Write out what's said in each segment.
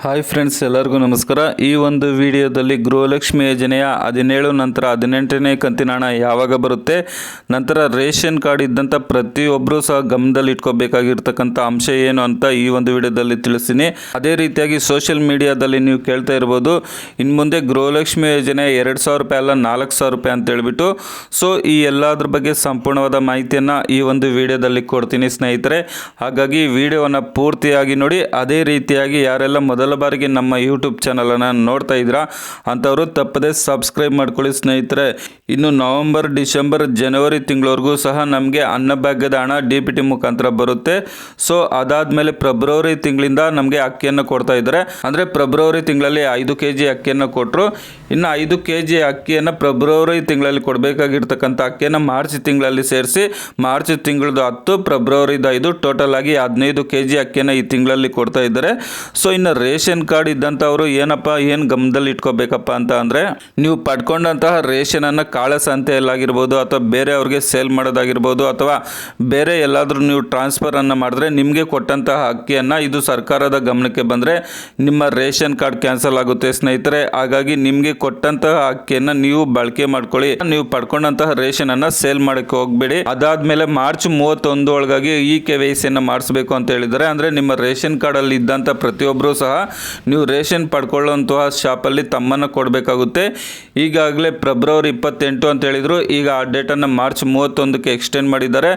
Hi friends, ಎಲ್ಲರಿಗೂ ನಮಸ್ಕಾರ. ಈ ಒಂದು ವಿಡಿಯೋದಲ್ಲಿ ಗೃಹಲಕ್ಷ್ಮಿ ಯೋಜನೆಯ 17 ನಂತರ 18ನೇ ಕಂತಿನ ಹಣ ಯಾವಾಗ ಬರುತ್ತೆ, ನಂತರ ರೇಷನ್ ಕಾರ್ಡ್ ಇದ್ದಂಥ ಪ್ರತಿಯೊಬ್ಬರೂ ಸಹ ಗಮನದಲ್ಲಿ ಇಟ್ಕೋಬೇಕಾಗಿರ್ತಕ್ಕಂಥ ಅಂಶ ಏನು ಅಂತ ಈ ಒಂದು ವಿಡಿಯೋದಲ್ಲಿ ತಿಳಿಸ್ತೀನಿ. ಅದೇ ರೀತಿಯಾಗಿ ಸೋಷಿಯಲ್ ಮೀಡಿಯಾದಲ್ಲಿ ನೀವು ಕೇಳ್ತಾ ಇರ್ಬೋದು, ಇನ್ನು ಮುಂದೆ ಗೃಹಲಕ್ಷ್ಮಿ ಯೋಜನೆ 2,000 ರೂಪಾಯಿ ಅಲ್ಲ 4,000 ರೂಪಾಯಿ ಅಂತ ಹೇಳ್ಬಿಟ್ಟು. ಸೊ ಈ ಎಲ್ಲದ್ರ ಬಗ್ಗೆ ಸಂಪೂರ್ಣವಾದ ಮಾಹಿತಿಯನ್ನು ಈ ಒಂದು ವಿಡಿಯೋದಲ್ಲಿ ಕೊಡ್ತೀನಿ ಸ್ನೇಹಿತರೆ. ಹಾಗಾಗಿ ವಿಡಿಯೋವನ್ನು ಪೂರ್ತಿಯಾಗಿ ನೋಡಿ. ಅದೇ ರೀತಿಯಾಗಿ ಯಾರೆಲ್ಲ ಮೊದಲ ಬಾರಿಗೆ ನಮ್ಮ ಯೂಟ್ಯೂಬ್ ಚಾನಲನ್ನು ನೋಡ್ತಾ ಇದ್ದೀರಾ ಅಂಥವರು ತಪ್ಪದೆ ಸಬ್ಸ್ಕ್ರೈಬ್ ಮಾಡ್ಕೊಳ್ಳಿ ಸ್ನೇಹಿತರೆ. ಇನ್ನು ನವೆಂಬರ್, ಡಿಸೆಂಬರ್, ಜನವರಿ ತಿಂಗಳವರೆಗೂ ಸಹ ನಮಗೆ ಅನ್ನಭಾಗ್ಯದ ಹಣ DBT ಮುಖಾಂತರ ಬರುತ್ತೆ. ಸೊ ಅದಾದಮೇಲೆ ಫೆಬ್ರವರಿ ತಿಂಗಳಿಂದ ನಮಗೆ ಅಕ್ಕಿಯನ್ನು ಕೊಡ್ತಾ ಇದ್ದಾರೆ. ಅಂದರೆ ಫೆಬ್ರವರಿ ತಿಂಗಳಲ್ಲಿ 5 kg ಅಕ್ಕಿಯನ್ನು ಕೊಟ್ಟರು. ಇನ್ನು 5 kg ಅಕ್ಕಿಯನ್ನು ಫೆಬ್ರವರಿ ತಿಂಗಳಲ್ಲಿ ಕೊಡಬೇಕಾಗಿರ್ತಕ್ಕಂಥ ಅಕ್ಕಿಯನ್ನು ಮಾರ್ಚ್ ತಿಂಗಳಲ್ಲಿ ಸೇರಿಸಿ ಮಾರ್ಚ್ ತಿಂಗಳದ್ದು 10, ಫೆಬ್ರವರಿದು 5, ಟೋಟಲ್ ಆಗಿ 15 kg ಅಕ್ಕಿಯನ್ನು ಈ ತಿಂಗಳಲ್ಲಿ ಕೊಡ್ತಾ ಇದ್ದಾರೆ. ಸೊ ಇನ್ನು ರೇಷನ್ ಕಾರ್ಡ್ ಇದ್ದಂಥವರು ಏನು ಗಮನದಲ್ಲಿ ಇಟ್ಕೋಬೇಕಪ್ಪ ಅಂತ ಅಂದರೆ, ನೀವು ಪಡ್ಕೊಂಡಂತಹ ರೇಷನನ್ನು ಕಾಳ ಸಂತೆಯಲ್ಲಾಗಿರ್ಬೋದು ಅಥವಾ ಬೇರೆ ಅವ್ರಿಗೆ ಸೇಲ್ ಮಾಡೋದಾಗಿರ್ಬೋದು ಅಥವಾ ಬೇರೆ ಎಲ್ಲಾದರೂ ನೀವು ಟ್ರಾನ್ಸ್ಫರನ್ನು ಮಾಡಿದ್ರೆ ನಿಮಗೆ ಕೊಟ್ಟಂತಹ ಅಕ್ಕಿಯನ್ನು ಇದು ಸರ್ಕಾರದ ಗಮನಕ್ಕೆ ಬಂದರೆ ನಿಮ್ಮ ರೇಷನ್ ಕಾರ್ಡ್ ಕ್ಯಾನ್ಸಲ್ ಆಗುತ್ತೆ ಸ್ನೇಹಿತರೆ. ಹಾಗಾಗಿ ನಿಮಗೆ ಕೊಟ್ಟಂತಹ ಅಕ್ಕಿಯನ್ನು ನೀವು ಬಳಕೆ ಮಾಡ್ಕೊಳ್ಳಿ. ನೀವು ಪಡ್ಕೊಂಡಂತಹ ರೇಷನನ್ನು ಸೇಲ್ ಮಾಡೋಕ್ಕೆ ಹೋಗಬೇಡಿ. ಅದಾದಮೇಲೆ ಮಾರ್ಚ್ 31 ಒಳಗಾಗಿ KYC ಮಾಡಿಸಬೇಕು ಅಂತ ಹೇಳಿದ್ದಾರೆ. ಅಂದರೆ ನಿಮ್ಮ ರೇಷನ್ ಕಾರ್ಡಲ್ಲಿ ಇದ್ದಂಥ ಪ್ರತಿಯೊಬ್ಬರು ಸಹ ನೀವು ರೇಷನ್ ಪಡ್ಕೊಳ್ಳುವಂತಹ ಶಾಪಲ್ಲಿ ತಮ್ಮನ್ನು ಕೊಡಬೇಕಾಗುತ್ತೆ. ಈಗಾಗಲೇ ಫೆಬ್ರವರಿ 28 ಅಂತ ಹೇಳಿದರು. ಈಗ ಆ ಡೇಟನ್ನು ಮಾರ್ಚ್ 31ಕ್ಕೆ ಎಕ್ಸ್ಟೆಂಡ್ ಮಾಡಿದ್ದಾರೆ.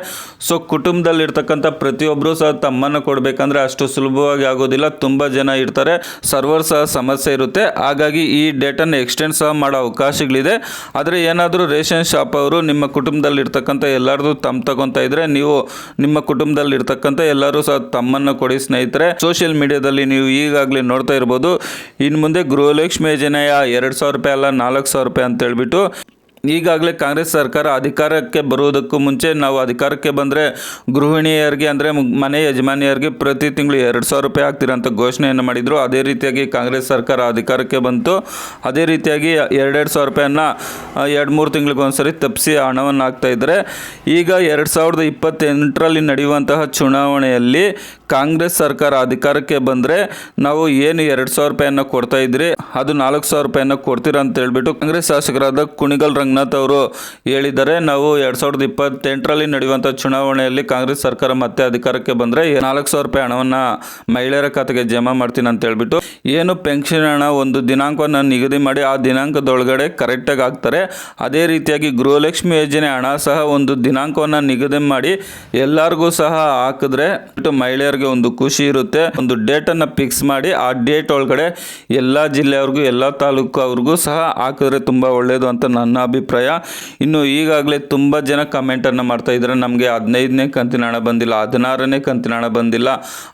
ಸೊ ಕುಟುಂಬದಲ್ಲಿರ್ತಕ್ಕಂಥ ಪ್ರತಿಯೊಬ್ಬರು ಸಹ ತಮ್ಮನ್ನು ಕೊಡಬೇಕಂದ್ರೆ ಅಷ್ಟು ಸುಲಭವಾಗಿ ಆಗೋದಿಲ್ಲ. ತುಂಬ ಜನ ಇರ್ತಾರೆ, ಸರ್ವರ್ ಸಹ ಸಮಸ್ಯೆ ಇರುತ್ತೆ. ಹಾಗಾಗಿ ಈ ಡೇಟನ್ನು ಎಕ್ಸ್ಟೆಂಡ್ ಸಹ ಮಾಡೋ ಅವಕಾಶಗಳಿದೆ. ಆದರೆ ಏನಾದರೂ ರೇಷನ್ ಶಾಪ್ ಅವರು ನಿಮ್ಮ ಕುಟುಂಬದಲ್ಲಿರ್ತಕ್ಕಂಥ ಎಲ್ಲರದು ತಗೊತಾ ಇದ್ರೆ ನೀವು ನಿಮ್ಮ ಕುಟುಂಬದಲ್ಲಿರ್ತಕ್ಕಂಥ ಎಲ್ಲರೂ ಸಹ ತಮ್ಮನ್ನು ಕೊಡಿ ಸ್ನೇಹಿತರೆ. ಸೋಷಿಯಲ್ ಮೀಡಿಯಾದಲ್ಲಿ ನೀವು ಈಗಾಗಲೇ ನೋಡ್ತಾ ಇರ್ಬೋದು, ಇನ್ನು ಮುಂದೆ ಗೃಹಲಕ್ಷ್ಮಿ ಯೋಜನೆಯ 2,000 ರೂಪಾಯಿ ಅಲ್ಲ 4,000 ರೂಪಾಯಿ ಅಂತ ಹೇಳ್ಬಿಟ್ಟು. ಈಗಾಗಲೇ ಕಾಂಗ್ರೆಸ್ ಸರ್ಕಾರ ಅಧಿಕಾರಕ್ಕೆ ಬರುವುದಕ್ಕೂ ಮುಂಚೆ ನಾವು ಅಧಿಕಾರಕ್ಕೆ ಬಂದರೆ ಗೃಹಿಣಿಯರಿಗೆ ಅಂದರೆ ಮನೆ ಯಜಮಾನಿಯರಿಗೆ ಪ್ರತಿ ತಿಂಗಳು 2,000 ರೂಪಾಯಿ ಆಗ್ತಿರೋಂಥ ಘೋಷಣೆಯನ್ನು ಮಾಡಿದರು. ಅದೇ ರೀತಿಯಾಗಿ ಕಾಂಗ್ರೆಸ್ ಸರ್ಕಾರ ಅಧಿಕಾರಕ್ಕೆ ಬಂತು. ಅದೇ ರೀತಿಯಾಗಿ 2,000 ರೂಪಾಯಿಯನ್ನು 2-3 ತಿಂಗಳಿಗೊಂದ್ಸರಿ ತಪ್ಪಿಸಿ ಹಣವನ್ನು ಹಾಕ್ತಾಯಿದ್ದಾರೆ. ಈಗ 2028ರಲ್ಲಿ ನಡೆಯುವಂತಹ ಚುನಾವಣೆಯಲ್ಲಿ ಕಾಂಗ್ರೆಸ್ ಸರ್ಕಾರ ಅಧಿಕಾರಕ್ಕೆ ಬಂದರೆ ನಾವು ಏನು 2,000 ರೂಪಾಯಿಯನ್ನು ಕೊಡ್ತಾ ಇದ್ರಿ ಅದು 4,000 ರೂಪಾಯಿಯನ್ನು ಕೊಡ್ತೀರಾ ಅಂತ ಹೇಳ್ಬಿಟ್ಟು ಕಾಂಗ್ರೆಸ್ ಶಾಸಕರಾದ ಕುಣಿಗಲ್ ರಂಗನಾಥ್ ಅವರು ಹೇಳಿದ್ದಾರೆ. ನಾವು 2028ರಲ್ಲಿ ನಡೆಯುವಂಥ ಚುನಾವಣೆಯಲ್ಲಿ ಕಾಂಗ್ರೆಸ್ ಸರ್ಕಾರ ಮತ್ತೆ ಅಧಿಕಾರಕ್ಕೆ ಬಂದರೆ 4,000 ರೂಪಾಯಿ ಹಣವನ್ನು ಮಹಿಳೆಯರ ಖಾತೆಗೆ ಜಮಾ ಮಾಡ್ತೀನಿ ಅಂತ ಹೇಳ್ಬಿಟ್ಟು. ಏನು ಪೆನ್ಷನ್ ಹಣ ಒಂದು ದಿನಾಂಕವನ್ನು ನಿಗದಿ ಮಾಡಿ ಆ ದಿನಾಂಕದೊಳಗಡೆ ಕರೆಕ್ಟಾಗಿ ಹಾಕ್ತಾರೆ. ಅದೇ ರೀತಿಯಾಗಿ ಗೃಹಲಕ್ಷ್ಮಿ ಯೋಜನೆ ಹಣ ಸಹ ಒಂದು ದಿನಾಂಕವನ್ನು ನಿಗದಿ ಮಾಡಿ ಎಲ್ಲರಿಗೂ ಸಹ ಹಾಕಿದ್ರೆ ಮಹಿಳೆಯರಿಗೆ ಒಂದು ಖುಷಿ ಇರುತ್ತೆ. ಒಂದು ಡೇಟನ್ನು ಫಿಕ್ಸ್ ಮಾಡಿ ಆ ಡೇಟ್ ಒಳಗಡೆ ಎಲ್ಲ ಜಿಲ್ಲೆಯವ್ರಿಗೂ ಎಲ್ಲ ತಾಲೂಕು ಅವ್ರಿಗೂ ಸಹ ಹಾಕಿದ್ರೆ ತುಂಬ ಒಳ್ಳೆಯದು ಅಂತ ನನ್ನ ಅಭಿಪ್ರಾಯ. ಇನ್ನು ಈಗಾಗಲೇ ತುಂಬ ಜನ ಕಮೆಂಟನ್ನು ಮಾಡ್ತಾ ಇದ್ದಾರೆ, ನಮಗೆ 15ನೇ ಕಂತಿನ ಹಣ ಬಂದಿಲ್ಲ, 16ನೇ ಕಂತಿನ ಹಣ ಬಂದಿಲ್ಲ,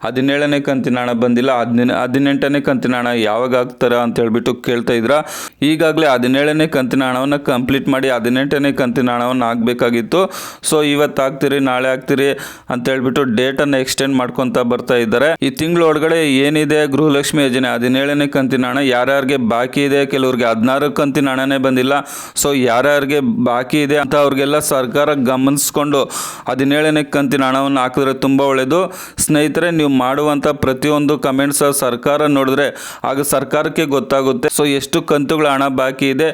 17ನೇ ಕಂತಿನ ಹಣ ಬಂದಿಲ್ಲ, 18ನೇ ಕಂತಿನ ಹಣ ಯಾವಾಗ ಆಗ್ತಾರೆ ಅಂತ ಹೇಳ್ಬಿಟ್ಟು ಕೇಳ್ತಾ ಇದ್ರ. ಈಗಾಗಲೇ 17ನೇ ಕಂತಿನ ಹಣವನ್ನು ಕಂಪ್ಲೀಟ್ ಮಾಡಿ 18ನೇ ಕಂತಿನ ಹಣವನ್ನು ಆಗಬೇಕಾಗಿತ್ತು. ಸೊ ಇವತ್ತು ಆಗ್ತೀರಿ ನಾಳೆ ಆಗ್ತೀರಿ ಅಂತ ಹೇಳ್ಬಿಟ್ಟು ಡೇಟನ್ನು ಎಕ್ಸ್ಟೆಂಡ್ ಮಾಡ್ಕೊತ ಬರ್ತಾ ಇದ್ದಾರೆ. ಈ ತಿಂಗಳ ಒಳಗಡೆ ಏನಿದೆ ಗೃಹಲಕ್ಷ್ಮಿ ಯೋಜನೆ 17ನೇ ಕಂತಿನ ಹಣ ಯಾರ್ಯಾರಿಗೆ ಬಾಕಿ ಇದೆ, ಕೆಲವ್ರಿಗೆ 16 ಕಂತಿನ ಹಣನೇ ಬಂದಿಲ್ಲ. ಸೊ ಯಾರ್ಯಾರಿಗೆ ಬಾಕಿ ಇದೆ ಅಂತ ಅವ್ರಿಗೆಲ್ಲ ಸರ್ಕಾರ ಗಮನಿಸ್ಕೊಂಡು 17ನೇ ಕಂತಿನ ಹಣವನ್ನು ಹಾಕಿದ್ರೆ ತುಂಬ ಒಳ್ಳೆಯದು ಸ್ನೇಹಿತರೆ. ನೀವು ಮಾಡುವಂಥ ಪ್ರತಿಯೊಂದು ಕಮೆಂಟ್ಸ್ ಸರ್ಕಾರ ನೋಡಿದ್ರೆ ಆಗ ಸರ್ಕಾರಕ್ಕೆ ಗೊತ್ತಾಗುತ್ತೆ. ಸೊ ಎಷ್ಟು ಕಂತುಗಳ ಹಣ ಬಾಕಿ ಇದೆ,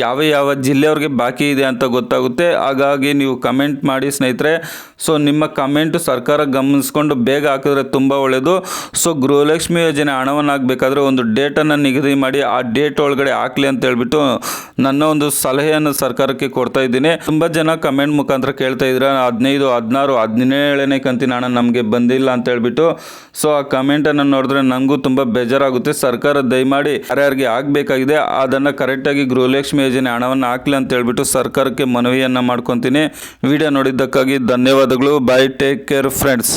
ಯಾವ ಜಿಲ್ಲೆಯವ್ರಿಗೆ ಬಾಕಿ ಇದೆ ಅಂತ ಗೊತ್ತಾಗುತ್ತೆ. ಹಾಗಾಗಿ ನೀವು ಕಮೆಂಟ್ ಮಾಡಿ ಸ್ನೇಹಿತರೆ. ಸೊ ನಿಮ್ಮ ಕಮೆಂಟ್ ಸರ್ಕಾರ ಗಮನಿಸ್ಕೊಂಡು ಬೇಗ ಹಾಕಿದ್ರೆ ತುಂಬ ಒಳ್ಳೆಯದು. ಸೊ ಗೃಹಲಕ್ಷ್ಮಿ ಯೋಜನೆ ಹಣವನ್ನು ಹಾಕಬೇಕಾದ್ರೆ ಒಂದು ಡೇಟನ್ನು ನಿಗದಿ ಮಾಡಿ ಆ ಡೇಟ್ ಒಳಗಡೆ ಹಾಕಲಿ ಅಂತ ಹೇಳ್ಬಿಟ್ಟು ನನ್ನ ಒಂದು ಸಲಹೆಯನ್ನು ಸರ್ಕಾರಕ್ಕೆ ಕೊಡ್ತಾ ಇದ್ದೀನಿ. ತುಂಬ ಜನ ಕಮೆಂಟ್ ಮುಖಾಂತರ ಕೇಳ್ತಾ ಇದ್ರೆ 15, 16, 17ನೇ ಕಂತಿನ ಹಣ ನಮಗೆ ಬಂದಿಲ್ಲ ಅಂತ ಹೇಳ್ಬಿಟ್ಟು. ಸೊ ಆ ಕಮೆಂಟನ್ನು ನೋಡಿದ್ರೆ ನನಗೂ ತುಂಬ ಬೇಜಾರಾಗುತ್ತೆ. ಸರ್ಕಾರ ದಯಮಾಡಿ ಯಾರ್ಯಾರಿಗೆ ಆಗಬೇಕಾಗಿದೆ ಅದನ್ನು ಕರೆಕ್ಟಾಗಿ ಗೃಹಲಕ್ಷ್ಮಿ ಯೋಜನೆ ಹಣವನ್ನು ಹಾಕಲಿ ಅಂತ ಹೇಳ್ಬಿಟ್ಟು ಸರ್ಕಾರಕ್ಕೆ ಮನವಿಯನ್ನು ಮಾಡ್ಕೊತೀನಿ. ವಿಡಿಯೋ ನೋಡಿದ್ದಕ್ಕಾಗಿ ಧನ್ಯವಾದಗಳು. By, take care friends.